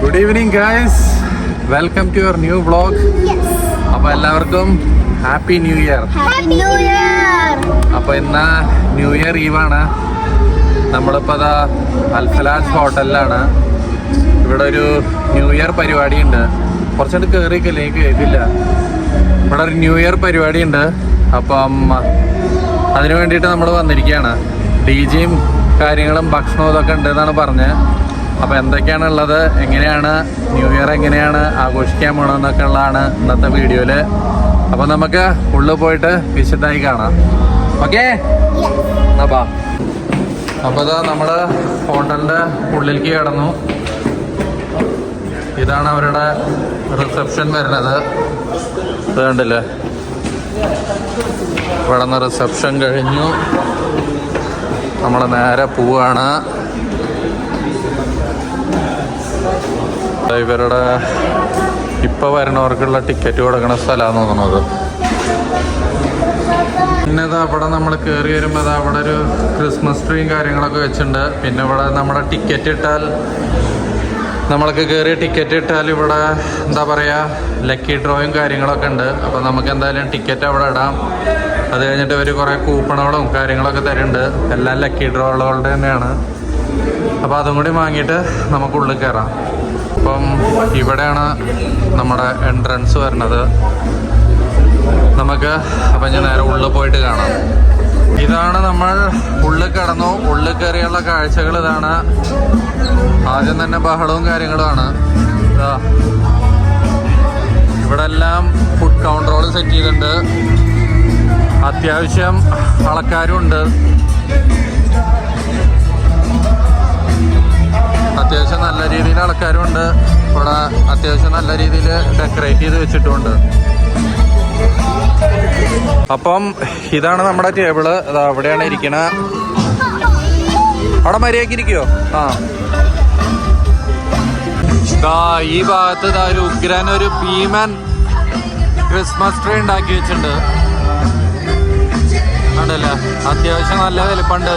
Good evening guys, welcome to your new vlog. അപ്പോൾ എല്ലാവർക്കും happy new year. അപ്പോൾ ഇന്ന് ന്യൂ ഇയർ ഈവാണ്. നമ്മളിപ്പോൾ അതാ അൽഫലാജ് ഹോട്ടലിലാണ്. ഇവിടെ ഒരു ന്യൂ ഇയർ പരിപാടി ഉണ്ട്. കുറച്ചുകൂടി കയറിക്കല്ലേ, എനിക്ക് കേൾക്കില്ല. ഇവിടെ ഒരു ന്യൂ ഇയർ പരിപാടി ഉണ്ട്. അപ്പം അതിനു വേണ്ടിയിട്ട് നമ്മൾ വന്നിരിക്കുകയാണ്. DJയും കാര്യങ്ങളും ഭക്ഷണവും ഇതൊക്കെ ഉണ്ടെന്നാണ് പറഞ്ഞത്. അപ്പോൾ എന്തൊക്കെയാണുള്ളത്, എങ്ങനെയാണ് ന്യൂ ഇയർ എങ്ങനെയാണ് ആഘോഷിക്കാൻ പോകണമെന്നൊക്കെ ഉള്ളതാണ് ഇന്നത്തെ വീഡിയോയിൽ. അപ്പോൾ നമുക്ക് ഉള്ളിൽ പോയിട്ട് വിശദമായി കാണാം. ഓക്കെ, എന്നാ. അപ്പോൾ ഇതാ നമ്മൾ ഹോട്ടലിൻ്റെ ഉള്ളിലേക്ക് കടന്നു. ഇതാണ് അവരുടെ റിസപ്ഷൻ വരുന്നത്. ഇത് കണ്ടില്ലേ, ഇവിടെ നിന്ന് റിസപ്ഷൻ കഴിഞ്ഞു. നമ്മൾ നേരെ പോവാണ്. ഇവരുടെ ഇപ്പോൾ വരുന്നവർക്കുള്ള ടിക്കറ്റ് കൊടുക്കുന്ന സ്ഥലമാണെന്ന് തോന്നുന്നത്. പിന്നെ ഇതാ ഇവിടെ നമ്മൾ കയറി വരുമ്പോൾ ഇതാ അവിടെ ഒരു ക്രിസ്മസ് ട്രീയും കാര്യങ്ങളൊക്കെ വെച്ചിട്ടുണ്ട്. പിന്നെ ഇവിടെ നമ്മുടെ ടിക്കറ്റ് ഇട്ടാൽ, നമ്മൾക്ക് കയറിയ ടിക്കറ്റ് ഇട്ടാൽ ഇവിടെ എന്താ പറയുക, ലക്കി ഡ്രോയും കാര്യങ്ങളൊക്കെ ഉണ്ട്. അപ്പോൾ നമുക്ക് എന്തായാലും ടിക്കറ്റ് അവിടെ ഇടാം. അത് കഴിഞ്ഞിട്ട് ഇവർ കുറേ കൂപ്പണുകളും കാര്യങ്ങളൊക്കെ തരുന്നുണ്ട്. എല്ലാം ലക്കി ഡ്രോകളുടെ തന്നെയാണ്. അപ്പോൾ അതും കൂടി വാങ്ങിയിട്ട് നമുക്ക് ഉള്ളിൽ കയറാം. അപ്പം ഇവിടെയാണ് നമ്മുടെ എൻട്രൻസ് വരുന്നത്. നമുക്ക് അപ്പം ഞാൻ നേരെ ഉള്ളിൽ പോയിട്ട് കാണാം. ഇതാണ് നമ്മൾ ഉള്ളിൽ കിടന്നു. ഉള്ളിൽ കയറിയുള്ള കാഴ്ചകൾ ഇതാണ്. ആദ്യം തന്നെ ബഹളവും കാര്യങ്ങളുമാണ്. ഇവിടെ എല്ലാം ഫുഡ് കൗണ്ടറുകൾ സെറ്റ് ചെയ്തിട്ടുണ്ട്. അത്യാവശ്യം ആൾക്കാരും ഉണ്ട്. അത്യാവശ്യം നല്ല രീതിയിൽ ആൾക്കാരും ഉണ്ട്. ഇവിടെ അത്യാവശ്യം നല്ല രീതിയിൽ ഡെക്കറേറ്റ് ചെയ്ത് വെച്ചിട്ടുമുണ്ട്. അപ്പം ഇതാണ് നമ്മുടെ ടേബിള്. അത് അവിടെയാണ് ഇരിക്കണ. അവിടെ മര്യാദക്ക് ഇരിക്കുവോ? ഈ ഭാഗത്ത് ഒരു ഉഗ്രൻ ഒരു ഭീമൻ ക്രിസ്മസ് ട്രീ ഉണ്ടാക്കി വെച്ചിട്ടുണ്ട്. കണ്ടല്ലേ, അത്യാവശ്യം നല്ല വലിപ്പമുണ്ട്.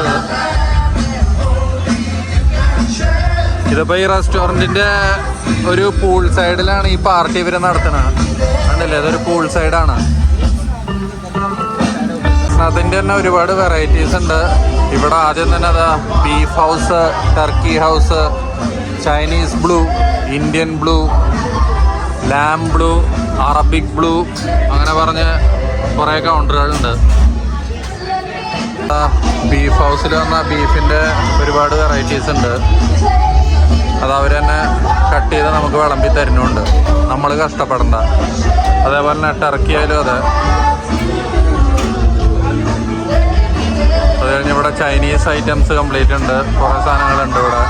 ഇതിപ്പോ ഈ റെസ്റ്റോറൻറ്റിന്റെ ഒരു പൂൾ സൈഡിലാണ് ഈ പാർട്ടി ഇവർ നടത്തുന്നത്. കണ്ടല്ലേ, ഇതൊരു പൂൾ സൈഡാണ്. അതിൻ്റെ തന്നെ ഒരുപാട് വെറൈറ്റീസ് ഉണ്ട്. ഇവിടെ ആദ്യം തന്നെ അതാ beef house, turkey house, Chinese blue, Indian blue, lamb blue, Arabic blue, അങ്ങനെ പറഞ്ഞ് കുറേ കൗണ്ടറുകളുണ്ട്. ബീഫ് ഹൗസിൽ വന്ന ബീഫിൻ്റെ ഒരുപാട് വെറൈറ്റീസ് ഉണ്ട്. അത് അവർ തന്നെ കട്ട് ചെയ്ത് നമുക്ക് വിളമ്പി തരുന്നുണ്ട്. നമ്മൾ കഷ്ടപ്പെടണ്ട. അതേപോലെ തന്നെ ടർക്കി ആയാലും അതെ. അത് കഴിഞ്ഞ് ഇവിടെ ചൈനീസ് ഐറ്റംസ് കംപ്ലീറ്റ് ഉണ്ട്. കുറേ സാധനങ്ങളുണ്ട് ഇവിടെ.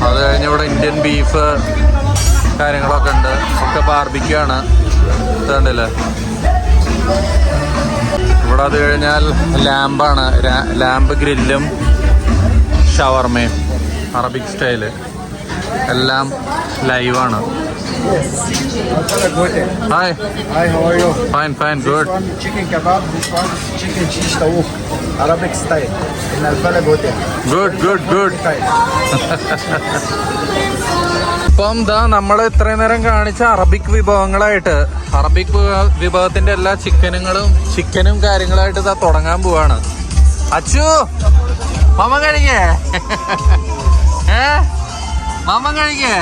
അത് കഴിഞ്ഞ് ഇവിടെ ഇന്ത്യൻ ബീഫ് കാര്യങ്ങളൊക്കെ ഉണ്ട്. ഒക്കെ ബാർബിക്യൂ ആണ്. കണ്ടില്ലേ, ഇവിടെ അത് കഴിഞ്ഞാൽ ലാമ്പാണ്. ലാമ്പ് ഗ്രില്ലും ഷവർമയും അറബിക് സ്റ്റൈല് എല്ലാം ലൈവാണ്. Hi, how are you? Fine fine, good. Chicken kebab, this one chicken shish tawouk, Arabic style, in Al-Falab Hotel. Good good good. ഇപ്പം ദാ നമ്മൾ ഇത്രയും നേരം കാണിച്ച അറബിക് വിഭവങ്ങളായിട്ട്, അറബിക് വിഭവത്തിന്റെ എല്ലാ ചിക്കനും കാര്യങ്ങളായിട്ട് ഇതാ തുടങ്ങാൻ പോവാണ്. അച്ചു, മാമ കഴിക്കേ? മാമ കഴിക്കേ?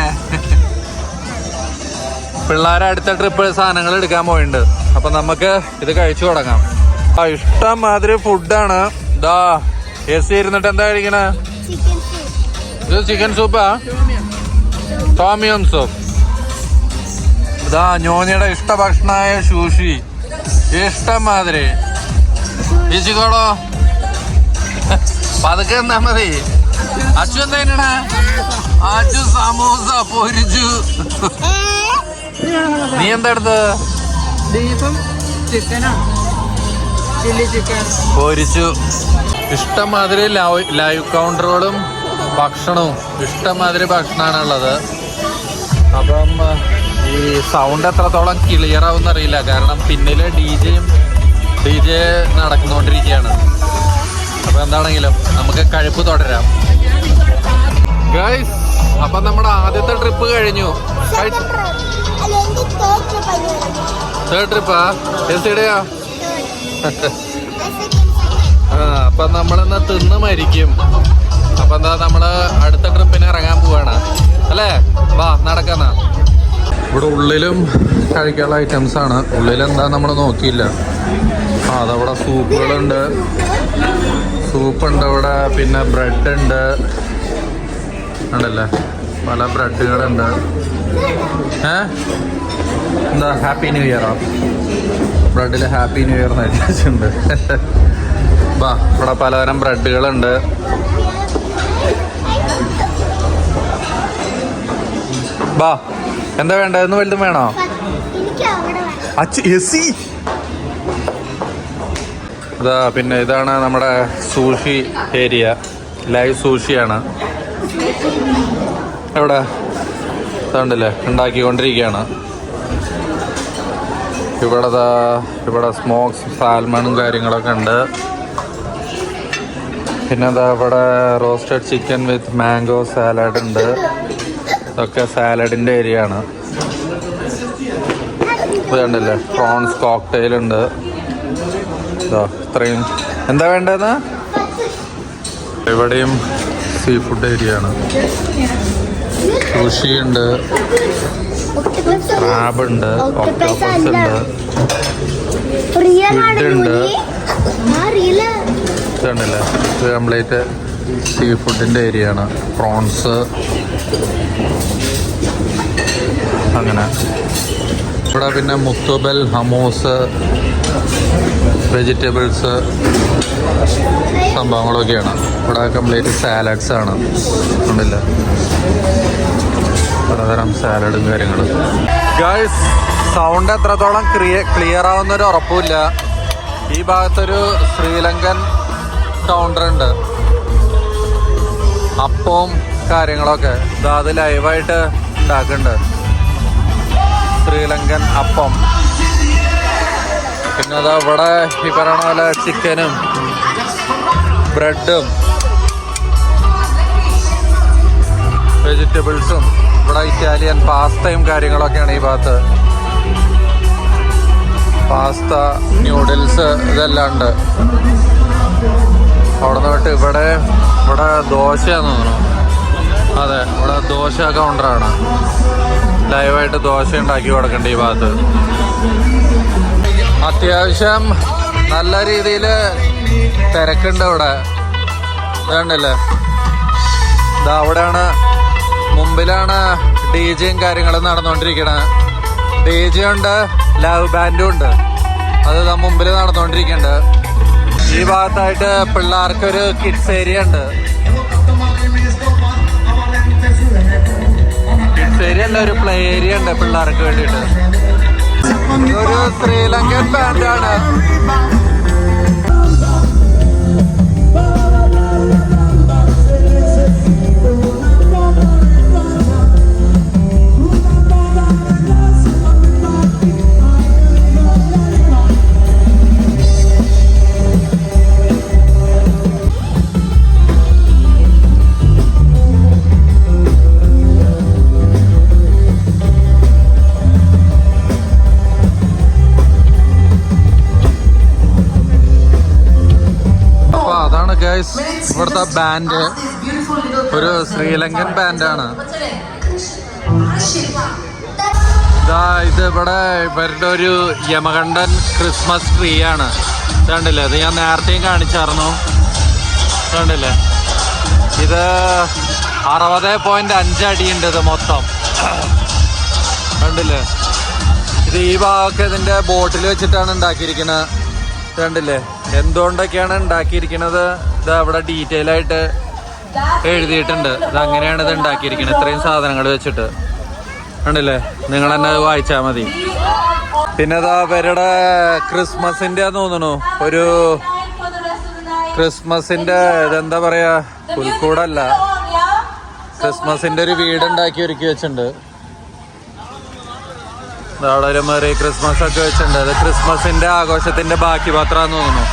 പിള്ളേരെ അടുത്ത ട്രിപ്പ് സാധനങ്ങൾ എടുക്കാൻ പോയിട്ടുണ്ട്. അപ്പൊ നമുക്ക് ഇത് കഴിച്ചു തുടങ്ങാം. ഇഷ്ടം മാതിരി ഫുഡാണ്. ഇതാ എസ് ഇരുന്നിട്ട് എന്താ കഴിക്കണേ? ഇത് ചിക്കൻ സൂപ്പാ, ടോമിയം സൂപ്പ്. ഇതാ ഞോനിയുടെ ഇഷ്ട ഭക്ഷണമായ സൂഷി. ഇഷ്ടം മാതിരി ഇച്ചിക്കോളോ, പതുക്കെ എന്നാ മതി. അച്ചു എന്താ? അച്ചു സമൂസ പൊരിച്ചു. നീ എന്താ എടുത്തത്? ബീഫും ചിക്കനും ചില്ലി ചിക്കൻ പൊരിച്ചു. ഇഷ്ടംമാതിരി ലൈവ് കൗണ്ടറുകളും ഭക്ഷണവും ഇഷ്ടംമാതിരി ഭക്ഷണമാണുള്ളത്. അപ്പം ഈ സൗണ്ട് എത്രത്തോളം ക്ലിയർ ആവും എന്നറിയില്ല. കാരണം പിന്നിൽ DJ നടക്കുന്നുകൊണ്ടിരിക്കുകയാണ്. അപ്പോൾ എന്താണെങ്കിലും നമുക്ക് കഴിപ്പ് തുടരാം. ഗൈസ്, അപ്പൊ നമ്മുടെ ആദ്യത്തെ ട്രിപ്പ് കഴിഞ്ഞു. തേർഡ് ട്രിപ്പാ? എവിടെയാ? അപ്പൊ നമ്മളിന്ന് തിന്ന് മരിക്കും. അപ്പൊ എന്താ, നമ്മള് അടുത്ത ട്രിപ്പിന് ഇറങ്ങാൻ പോവാണ് അല്ലേ? വാ നടക്കാന്ന. ഇവിടെ ഉള്ളിലും കഴിക്കാനുള്ള ഐറ്റംസ് ആണ്. ഉള്ളിലെന്താ നമ്മൾ നോക്കിയില്ല. അതവിടെ സൂപ്പുകളുണ്ട്, സൂപ്പുണ്ട് ഇവിടെ. പിന്നെ ബ്രെഡ് ഉണ്ട്, ഉണ്ടല്ലേ, പല ബ്രെഡുകളുണ്ട്. എന്താ ഹാപ്പി ന്യൂ ഇയറോ? ബ്രെഡിൽ ഹാപ്പി ന്യൂ ഇയർ എഴുതിയിട്ടുണ്ട്. വാ, ഇവിടെ പലതരം ബ്രെഡുകളുണ്ട്. വാ, എന്താ വേണ്ടതെന്ന് വലുതും വേണോ? ഇതാ, പിന്നെ ഇതാണ് നമ്മുടെ സൂഷി ഏരിയ. ലൈവ് സൂഷിയാണ് എവിടെ ഇതുണ്ടല്ലേ, ഉണ്ടാക്കിക്കൊണ്ടിരിക്കുകയാണ്. ഇവിടെ സ്മോക്സ് സാൽമണും കാര്യങ്ങളൊക്കെ ഉണ്ട്. പിന്നെ എന്താ, ഇവിടെ റോസ്റ്റഡ് ചിക്കൻ വിത്ത് മാംഗോ സാലഡ് ഉണ്ട്. ഇതൊക്കെ സാലഡിൻ്റെ ഏരിയ ആണ്. ഇത് കണ്ടില്ലേ, പ്രോൺസ് കോക്ടെയിൽ ഉണ്ട്. ഇത്രയും. എന്താ വേണ്ടതെന്ന്? ഇവിടെയും സീ ഫുഡ് ഏരിയ ആണ്. സുഷി ഉണ്ട്, ക്രാബ് ഉണ്ട്, ഒക്ടോപസ് ഉണ്ട്, സ്ക്വിഡ് ഉണ്ട്. ഇതുണ്ടല്ലേ, ഇത് കംപ്ലീറ്റ് സീ ഫുഡിൻ്റെ ഏരിയ ആണ്. പ്രോൺസ് അങ്ങനെ. ഇവിടെ പിന്നെ മുത്തുബൽ, ഹമൂസ്, വെജിറ്റബിൾസ് സംഭവങ്ങളൊക്കെയാണ്. ഇവിടെ കംപ്ലീറ്റ് സാലഡ്സ് ആണ്. ഉണ്ടല്ല, പലതരം സാലഡും കാര്യങ്ങളും. ഗൈസ്, സൗണ്ട് എത്രത്തോളം ക്ലിയർ ആവുന്നൊരു ഉറപ്പില്ല. ഈ ഭാഗത്തൊരു ശ്രീലങ്കൻ കൗണ്ടർ ഉണ്ട്. അപ്പവും കാര്യങ്ങളൊക്കെ അത് ലൈവായിട്ട് ഉണ്ടാക്കുന്നുണ്ട്. ശ്രീലങ്കൻ അപ്പം. പിന്നെ അതാ ഇവിടെ ഈ പറയണ പോലെ ചിക്കനും ബ്രെഡും വെജിറ്റബിൾസും. ഇവിടെ ഇറ്റാലിയൻ പാസ്തയും കാര്യങ്ങളൊക്കെയാണ് ഈ ഭാഗത്ത്. പാസ്ത, ന്യൂഡിൽസ് ഇതെല്ലാം ഉണ്ട്. അവിടെ നിന്ന് വിട്ട് ഇവിടെ ദോശയാന്ന് തോന്നുന്നു. അതെ, ഇവിടെ ദോശ കൗണ്ടറാണ്. ലൈവായിട്ട് ദോശ ഉണ്ടാക്കി കൊടുക്കണ്ട ഈ ഭാഗത്ത്. അത്യാവശ്യം നല്ല രീതിയിൽ തിരക്കുണ്ട് ഇവിടെ. ഇതുണ്ടല്ലേ, ഇതാ അവിടെയാണ്, മുമ്പിലാണ് DJ കാര്യങ്ങളും നടന്നുകൊണ്ടിരിക്കണത്. DJ ഉണ്ട്, ലവ് ബാൻഡും ഉണ്ട്. അത് ഇതാ മുമ്പിൽ നടന്നുകൊണ്ടിരിക്കുന്നുണ്ട്. ഈ ഭാഗത്തായിട്ട് പിള്ളേർക്കൊരു കിഡ്സ് ഏരിയ ഉണ്ട്. കിഡ്സ് ഏരിയ അല്ല, ഒരു പ്ലേ ഏരിയ ഉണ്ട് പിള്ളേർക്ക് വേണ്ടിയിട്ട്. ഇതൊരു ശ്രീലങ്കൻ ബാൻഡാണ്. ഇവിടുത്തെ ബാൻഡ് ഒരു ശ്രീലങ്കൻ ബാൻഡാണ്. ഇത് ഇവിടെ ഇവരുടെ ഒരു യമകണ്ഠൻ ക്രിസ്മസ് ട്രീ ആണ്. കണ്ടില്ലേ, ഇത് ഞാൻ നേരത്തെയും കാണിച്ചായിരുന്നു. കണ്ടില്ലേ, ഇത് 60.5 അടിയുണ്ട് ഇത് മൊത്തം. കണ്ടില്ലേ, ഇത് ഈ ഭാഗമൊക്കെ ഇതിൻ്റെ ബോട്ടിൽ വെച്ചിട്ടാണ് ഉണ്ടാക്കിയിരിക്കുന്നത്. കണ്ടില്ലേ, എന്തുകൊണ്ടൊക്കെയാണ് ഉണ്ടാക്കിയിരിക്കുന്നത് ഇത് അവിടെ ഡീറ്റെയിൽ ആയിട്ട് എഴുതിയിട്ടുണ്ട്. ഇത് അങ്ങനെയാണ് ഇത് ഉണ്ടാക്കിയിരിക്കുന്നത്, ഇത്രയും സാധനങ്ങൾ വെച്ചിട്ട്. കണ്ടില്ലേ, നിങ്ങൾ തന്നെ അത് വായിച്ചാൽ മതി. പിന്നെ ഇതാ അവരുടെ ക്രിസ്മസിന്റെ തോന്നുന്നു, ഒരു ക്രിസ്മസിന്റെ ഇതെന്താ പറയാ, പുൽക്കൂടല്ല, ക്രിസ്മസിന്റെ ഒരു വീടുണ്ടാക്കി ഒരുക്കി വെച്ചിട്ടുണ്ട്. അവിടെ ഒരു മെറി ക്രിസ്മസ് ഒക്കെ വെച്ചിട്ടുണ്ട്. അത് ക്രിസ്മസിന്റെ ആഘോഷത്തിന്റെ ബാക്കി പത്രാന്ന് തോന്നുന്നു.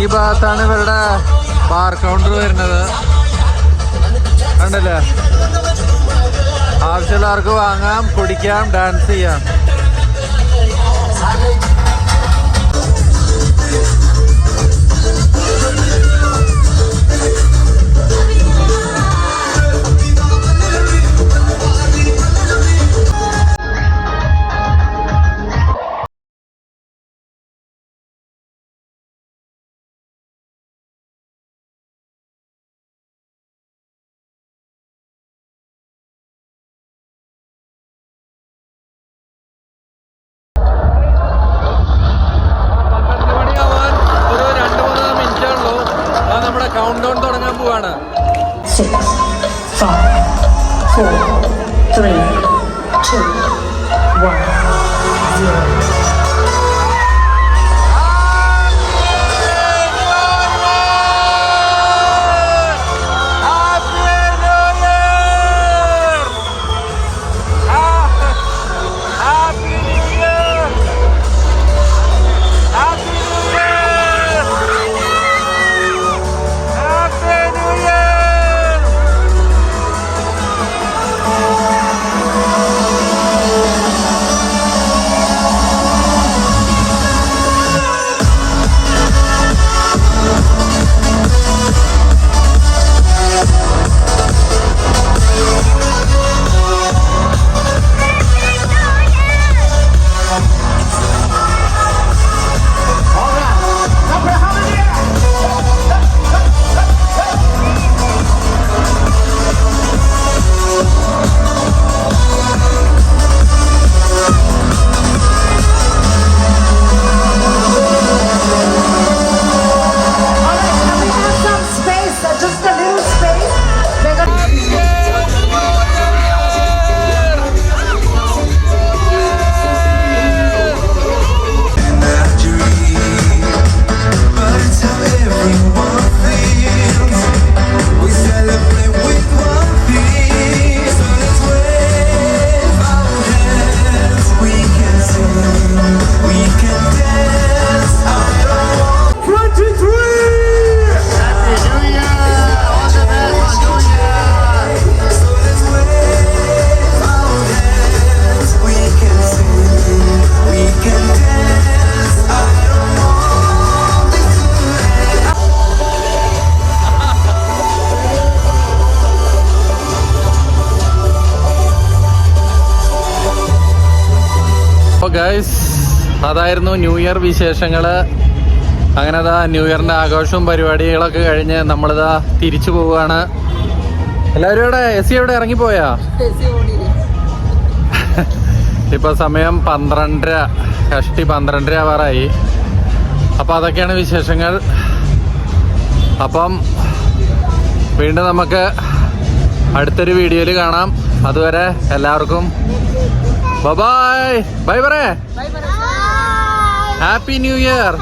ഈ ഭാഗത്താണ് ഇവരുടെ ബാർ കൗണ്ടർ വരുന്നത്. കണ്ടല്ലേ, ആവശ്യമുള്ളവർക്ക് വാങ്ങാം, കുടിക്കാം, ഡാൻസ് ചെയ്യാം. കൗണ്ട് ഡൗൺ തുടങ്ങാൻ പോവാണ്. 6, 5, 4, 3, 2, 1, 0. അപ്പോൾ ഗൈസ്, അതായിരുന്നു ന്യൂ ഇയർ വിശേഷങ്ങൾ. അങ്ങനെ ഇതാ ന്യൂ ഇയറിൻ്റെ ആഘോഷവും പരിപാടികളൊക്കെ കഴിഞ്ഞ് നമ്മളിതാ തിരിച്ചു പോവുകയാണ്. എല്ലാവരും ഇവിടെ എസ് സി എവിടെ ഇറങ്ങിപ്പോയാ? ഇപ്പൊ സമയം 12:30, കഷ്ടി 12:30 ആവാറായി. അപ്പം അതൊക്കെയാണ് വിശേഷങ്ങൾ. അപ്പം വീണ്ടും നമുക്ക് അടുത്തൊരു വീഡിയോയിൽ കാണാം. അതുവരെ എല്ലാവർക്കും ബൈ ബൈ പറയേ. Happy new year.